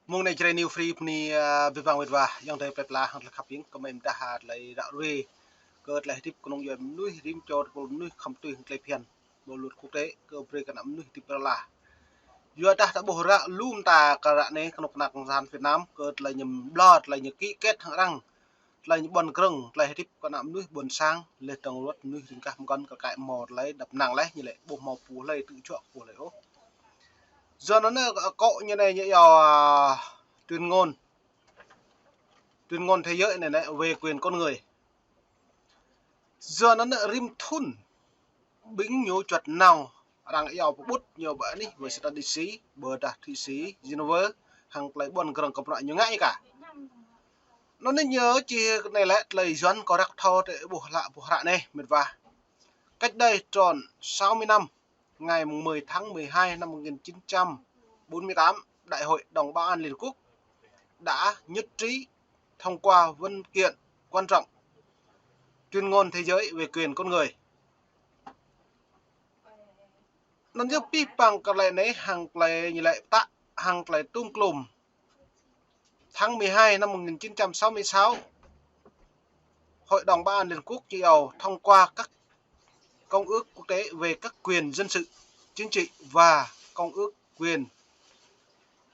mong này chơi new free ni vi vang việt và yang đây pepla hàng là khắp những comment ta hạt lại đạo ruy cơ lại tiếp con người nuôi rim cho con nuôi không tùy lại phiền bộ luật quốc tế cơ pre cái nắm nuôi tiếp là vừa ta đã bổ ra lum ta cả ra này con nạc gian Việt Nam cơ lại nhầm lọt lại nhầm kỹ kết hàng răng lại nhầm bần krung lại tiếp con nắm nuôi buồn sang lên trong luật nuôi tình cảm con cả cái mò lấy đập nàng lấy như lệ bộ mò phù lấy tự chọn của lệ ô giờ nó cọ như này như tuyên ngôn thế giới này về quyền con người giờ nó rim thun bính nhiều chuột nào đang yêu bút nhiều bữa đi với sự đi sĩ bờ đạt thị sĩ Geneva hàng lấy bọn gần cộng lại nhiều ngay cả nó nên nhớ chỉ này lại lời doan có đặc thọ để bổ hạ này mệt và cách đây tròn 60 năm ngày 10 tháng 12 năm 1948 Đại hội đồng Bảo an Liên Hợp Quốc đã nhất trí thông qua văn kiện quan trọng tuyên ngôn thế giới về quyền con người. Nó giúp pi bằng cái này này hàng lại như lại tạ hàng lại tung clùm tháng 12 năm 1966 Hội đồng Bảo an Liên Hợp Quốc chiều thông qua các công ước quốc tế về các quyền dân sự, chính trị và công ước quyền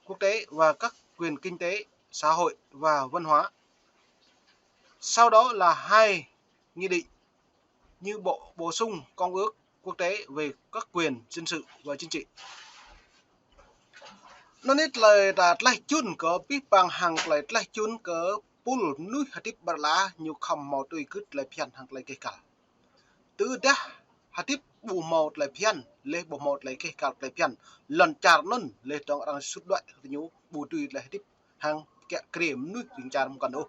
quốc tế và các quyền kinh tế, xã hội và văn hóa. Sau đó là hai nghị định như bổ sung công ước quốc tế về các quyền dân sự và chính trị. Nó nít lời đã lại chun cỡ biết bằng hàng lại chun cỡ pul núi hạt tiếp bạc lá nhiều khăm màu tươi cứt lại phiền hàng lại cây cả. Từ đó hạt tiếp bù màu lại phiền lấy bù màu lại cây cả lại phiền lần char nôn lấy trong đang xuất đoạn nhiều bù tươi lại tiếp hàng kẹt krem núi bình char một con đâu.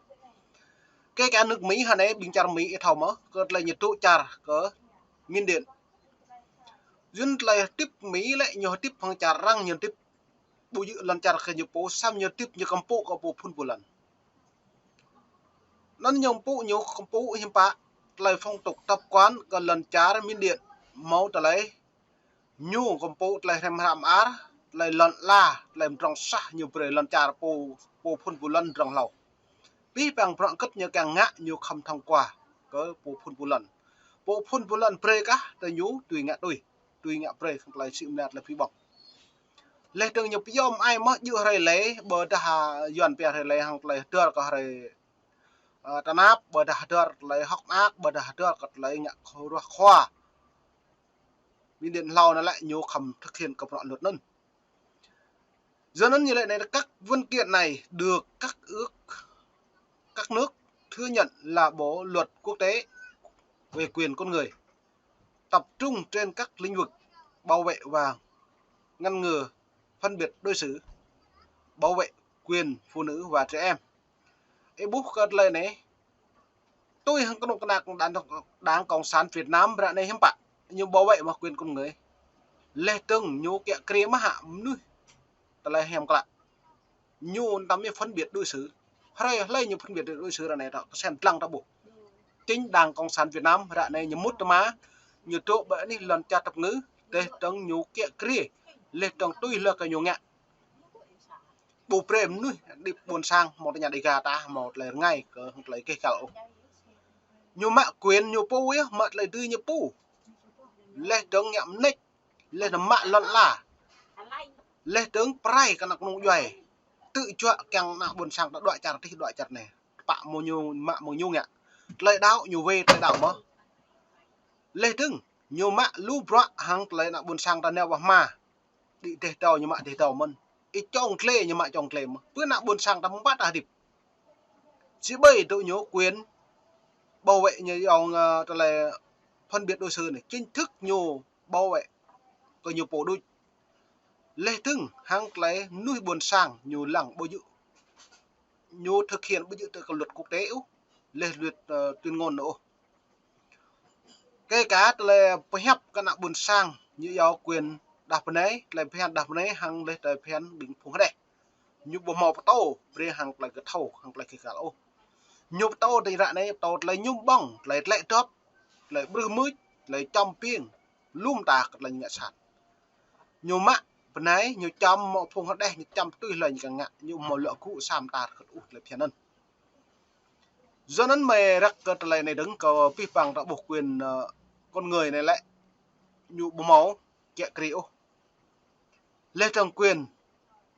Cái nước Mỹ hả này bình char Mỹ thầu mà cỡ lại nhiệt độ char cỡ miền điện duyên lại tiếp Mỹ lại nhiều tiếp phong char răng nhiều tiếp bù dự lần char khởi nhiều phố sam nhiều tiếp nhiều campo có bộ phun bù lần nó nhiều phố nhiều campo hiểm bạ lại phong tục tập quán còn lần char miền điện máu trở lấy nhu campo lại thêm hàm á lại lần la lại trong sa nhiều bể lần char bộ phun bù lần trong lầu bí bằng prọn cất nhiều càng ngã nhiều không thông qua có bộ phun bù lần pre cả từ nhú tùy ngã pre lại chịu nạt là phi bọc lệ từng nhiều piom ai mất dựa hay lệ bờ ta dọn bè hay lệ hàng lệ đưa có hay tanap bờ ta đưa lệ học ác bờ ta đưa có lệ nhạc khoa vì điện lâu nó lại nhiều khẩm thực hiện cập đoạn luật nâng do nó như lệ này các văn kiện này được các nước thừa nhận là bộ luật quốc tế về quyền con người tập trung trên các lĩnh vực bảo vệ và ngăn ngừa phân biệt đối xử, bảo vệ quyền phụ nữ và trẻ em. Cái bút cất lời này, tôi không có một đảng cộng sản Việt Nam ra này hiếm bạn, nhưng bảo vệ và quyền con người. Lê từng nhô kẹo kia mà hạ nuôi, ta lại hèm cả, nhô tắm như phân biệt đối xử, hay lấy những phân biệt đối xử ra này đó, xem lăng ta bộ. Chính đảng cộng sản Việt Nam ra này như mút má, như chỗ bữa này lần cha tập ngữ, để từng nhô kẹo kia, lê từng tôi là cái nhô ngạ. Bù prem nuôi đi buồn sang một nhà đi gà ta một là ngay cỡ lấy cây cậu nhiều mạ quyền nhiều pu ấy mạ lại tư nhiều pu lên tướng nhậm nick lên là mạ lợn là lên tướng prai cái nào cũng doài tự chọn càng nào buồn sang đã đoạn chặt này bạ mồ nhiều mạ mồ nhiều nhạ lại đau nhiều về lại đảo mà lên tướng nhiều mạ lu bọa hàng lại nào buồn sang ta neo vào mà đi để tàu nhiều mạ để tàu mình ít trong kle nhưng mà trong kle mà bữa nào buồn sang ta muốn bắt à điệp chỉ bởi tôi nhớ quyền bảo vệ như ông là phân biệt đối xử này chính thức nhiều bảo vệ có nhiều bộ đôi lê từng hàng lấy nuôi buồn sang nhiều lẳng bồi dự nhiều thực hiện bồi dự từ luật quốc tế lê luật tuyên ngôn nữa cái cá là hấp cái nào buồn sang như do quyền đạp này lại phen đạp này hàng lấy tới phen bình phùng đây như bộ màu tàu về hàng lại cái thầu hàng lại cái cả ô nhục tàu thì ra này tàu lại nhung bong lại lại top lại bự mới lại trong piên lum tạc lại nhẹ sạt nhiều mạ bên này nhiều trăm một phong hết đây nhiều trăm tuy là những ngạ nhiều một lọ cụ sam tạt khất út là phiền ân do nên mày rắc cái này này đứng có pi bằng đã buộc quyền con người này lại nhu bố máu kẹt kêu lê trần quyền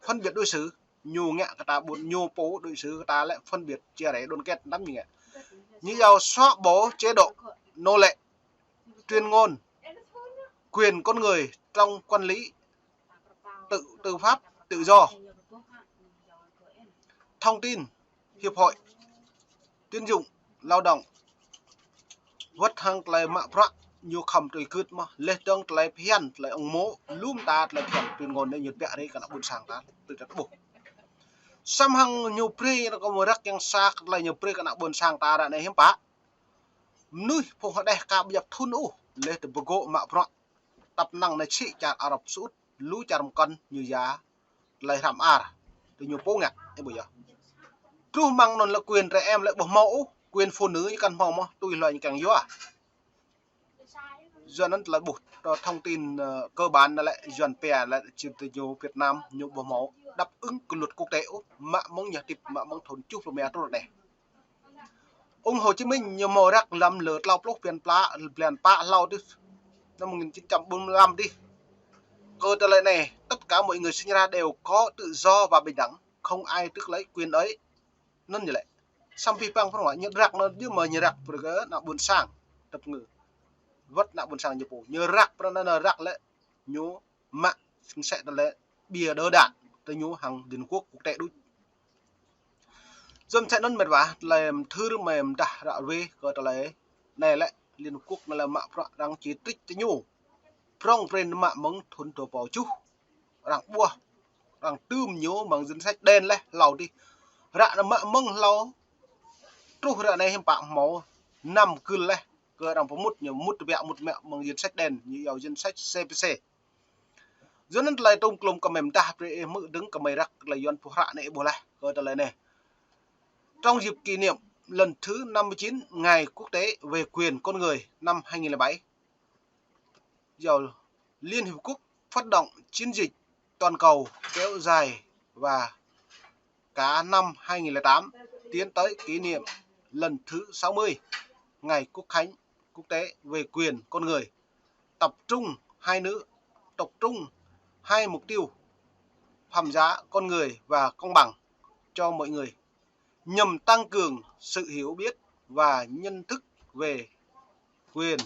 phân biệt đối xử nhu ngạ cái ta buồn nhu bố đối xử ta lại phân biệt chia rẽ đôn kết lắm nhỉ như giàu xóa bố chế độ nô lệ tuyên ngôn quyền con người trong quản lý tư pháp tự do thông tin hiệp hội tuyển dụng lao động vất hăng lại mạ phạ nhiều khẩm tùy cướp mà lê trông lại phiền lại ông mố lúm ta lại phiền tuyên ngôn đây nhật bẹ đấy cả nó buồn sang ta từ rất buộc xăm hăng nhiều pri nó có một rắc yang sạc lại nhiều pri cả nó buồn sang ta đã này hiếm bá nuôi phong họ đây cả bây giờ thun u lê từ bờ gỗ mạ phạ tập năng này chị chặt Ả Rập Xút lú chặt một cân như giá lại làm từ nhiều phố ngặt em bây giờ tru mang non là quyền trẻ em lại bỏ mẫu quyền phụ nữ như căn phòng mà tôi loại như càng yếu do nó là buộc thông tin cơ bản là lại dần bè lại chỉ từ nhiều Việt Nam nhiều bỏ mẫu đáp ứng cái luật quốc tế mạ mong nhà tiệp mạ mong thôn chúc là mẹ tôi này ông Hồ Chí Minh nhiều màu rắc làm lửa lau lúc biển pa lau đi năm 1945 đi cơ trở lại này tất cả mọi người sinh ra đều có tự do và bình đẳng không ai tước lấy quyền ấy nên như vậy xong phi băng phân ngoại nhận rạc nó như mà như rạc vừa cái nào buồn sang tập ngữ vất nào buồn sang như bổ như rạc nó là rạc lệ nhú mạng sẽ là bìa đỡ đạn tới nhú hàng liên quốc quốc tế đúng dâm sẽ nó mệt vả làm thư mềm đã về cơ trở lại này lại liên quốc là mạng đang chỉ trích tới nhú trong trên mạng mong thôn tổ bảo chú rằng bua rằng tươm nhớ bằng danh sách đen lên lầu đi rạ là mạng mong lâu tru rạ này hem bạc máu nằm cứ lên cơ rằng có một mẹ bằng danh sách đen như giàu danh sách CPC dẫn đến lại trong klum cầm mềm ta để mự đứng cầm mày rắc là yon phụ rạ này bù lại cơ trở lại này trong dịp kỷ niệm lần thứ 59 ngày quốc tế về quyền con người năm 2007 giờ Liên Hiệp Quốc phát động chiến dịch toàn cầu kéo dài và cả năm 2008 tiến tới kỷ niệm lần thứ 60 ngày Quốc khánh quốc tế về quyền con người tập trung hai mục tiêu phẩm giá con người và công bằng cho mọi người nhằm tăng cường sự hiểu biết và nhận thức về quyền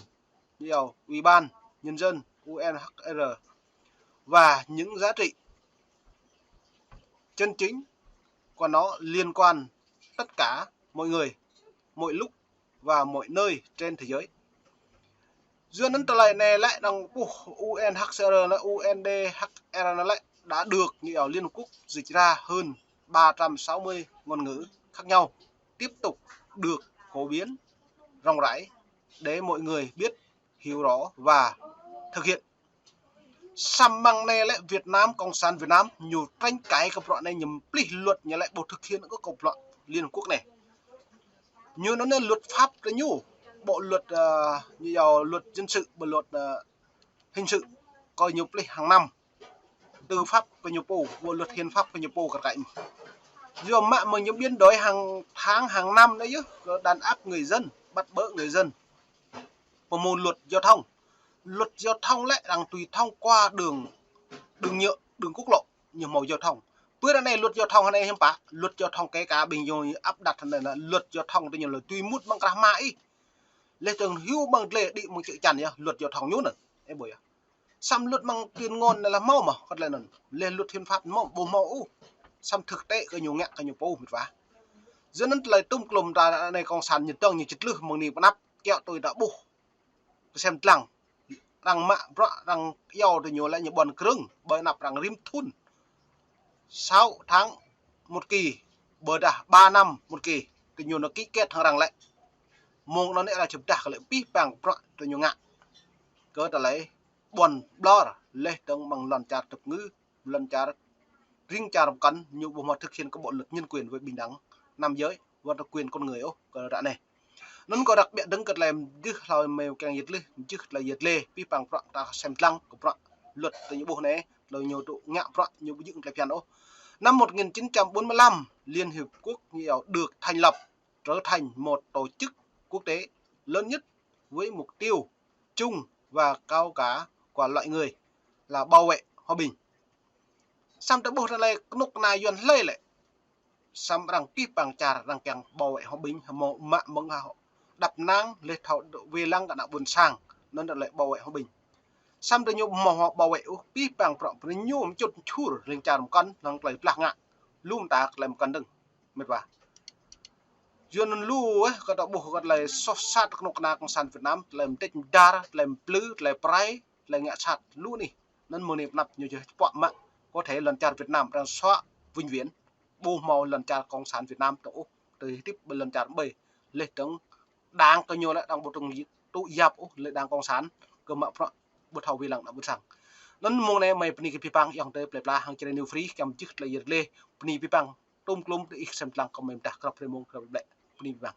nhiều Ủy ban Nhân dân UNHCR và những giá trị chân chính của nó liên quan tất cả mọi người, mọi lúc và mọi nơi trên thế giới. Duyên đến lại này lại đằng UNHCR là UNDHR nó lại đã được như ở Liên Hợp Quốc dịch ra hơn 360 ngôn ngữ khác nhau, tiếp tục được phổ biến rộng rãi để mọi người biết, hiểu rõ và thực hiện. Xăm bằng này lại Việt Nam Cộng sản Việt Nam nhiều tranh cãiกับloại này nhằm lý luật nhà lại bộ thực hiện các cộng loại Liên Hợp Quốc này như nó nên luật pháp cái nhu bộ luật như là luật dân sự và luật hình sự coi nhiều lý hàng năm tư pháp và nhiều bộ bộ luật hiến pháp và nhiều bộ cả cạnh do mạng mình những biến đổi hàng tháng hàng năm đấy chứ đàn áp người dân bắt bớ người dân và một luật giao thông lại đang tùy thông qua đường nhựa đường quốc lộ nhiều màu giao thông bữa này luật giao thông này em bả luật giao thông cái cả bình rồi áp đặt này là luật giao thông tôi nhiều là tùy mút bằng cả mãi lệ trường hưu bằng lệ đi một chữ chắn nhá luật giao thông nhún này em bồi xăm luật bằng tuyên ngôn là mau mà còn lại là lên luật hiến pháp mau bổ mẫu xăm thực tế cái nhiều ngạ cái nhiều bố vả dẫn đến lại tung lùm ra này còn sàn nhiệt tông như chích lư một niệm nắp kẹo tôi đã bù xem lằng rằng mạ rằng yêu thì nhiều lại nhiều bòn cứng bởi nạp rằng rim thun 6 tháng một kỳ bởi đã 3 năm một kỳ thì nhiều nó ký kết thằng rằng lại mong nó lại là chụp đặt lại pi bằng rồi nhiều ngạ cơ ta lấy bòn blur lên trong bằng lần trà tập ngữ lần trà riêng trà độc cắn nhiều bộ mặt thực hiện các bộ luật nhân quyền với bình đẳng nam giới và đặc quyền con người ô cơ đã này nó có đặc biệt đứng cật làm chứ là mèo càng nhiệt lê chứ là nhiệt lê pi bằng ta xem lăng của luật từ những bộ này lời nhiều tụ ngạ rõ nhiều dựng lại piano. Năm 1945, Liên Hiệp Quốc nhiều được thành lập trở thành một tổ chức quốc tế lớn nhất với mục tiêu chung và cao cả của loại người là bảo vệ hòa bình. Sam tới bộ này nục này yuan lây lại. Sam rằng tiếp bằng trà rằng càng bảo vệ hòa bình mộ mạng mong họ đập nang lên thảo về lăng đã buồn sang nên lại bảo vệ hòa bình. Sam tới nhung mò họ bảo vệ tiếp bằng trọng với nhung chút chur lên trà một con năng lại lạc ngạ lùm tạc lại một con đừng mệt vào. Duyên lu ấy có đạo bộ có lại sốt sát nục na công sản Việt Nam làm tết đa làm plư làm prai làm ngạ sát lu này nên một niệm nạp nhiều chuyện bọn mạng có thể lần trà Việt Nam đang xóa vinh viễn bù màu lần trà công sản Việt Nam tổ từ tiếp lần trà bầy lệ tướng đang có nhiều lại đang bộ trong tụ giáp lệ đang công sản cơ mạo phận bột hậu vi lặng đã bút sang nên mong này mày pni cái pipang yang tới plei pla hàng chơi new free cầm chức lại lệ pni pipang tung klum để xem lang comment đặt gặp mong gặp lệ pni pipang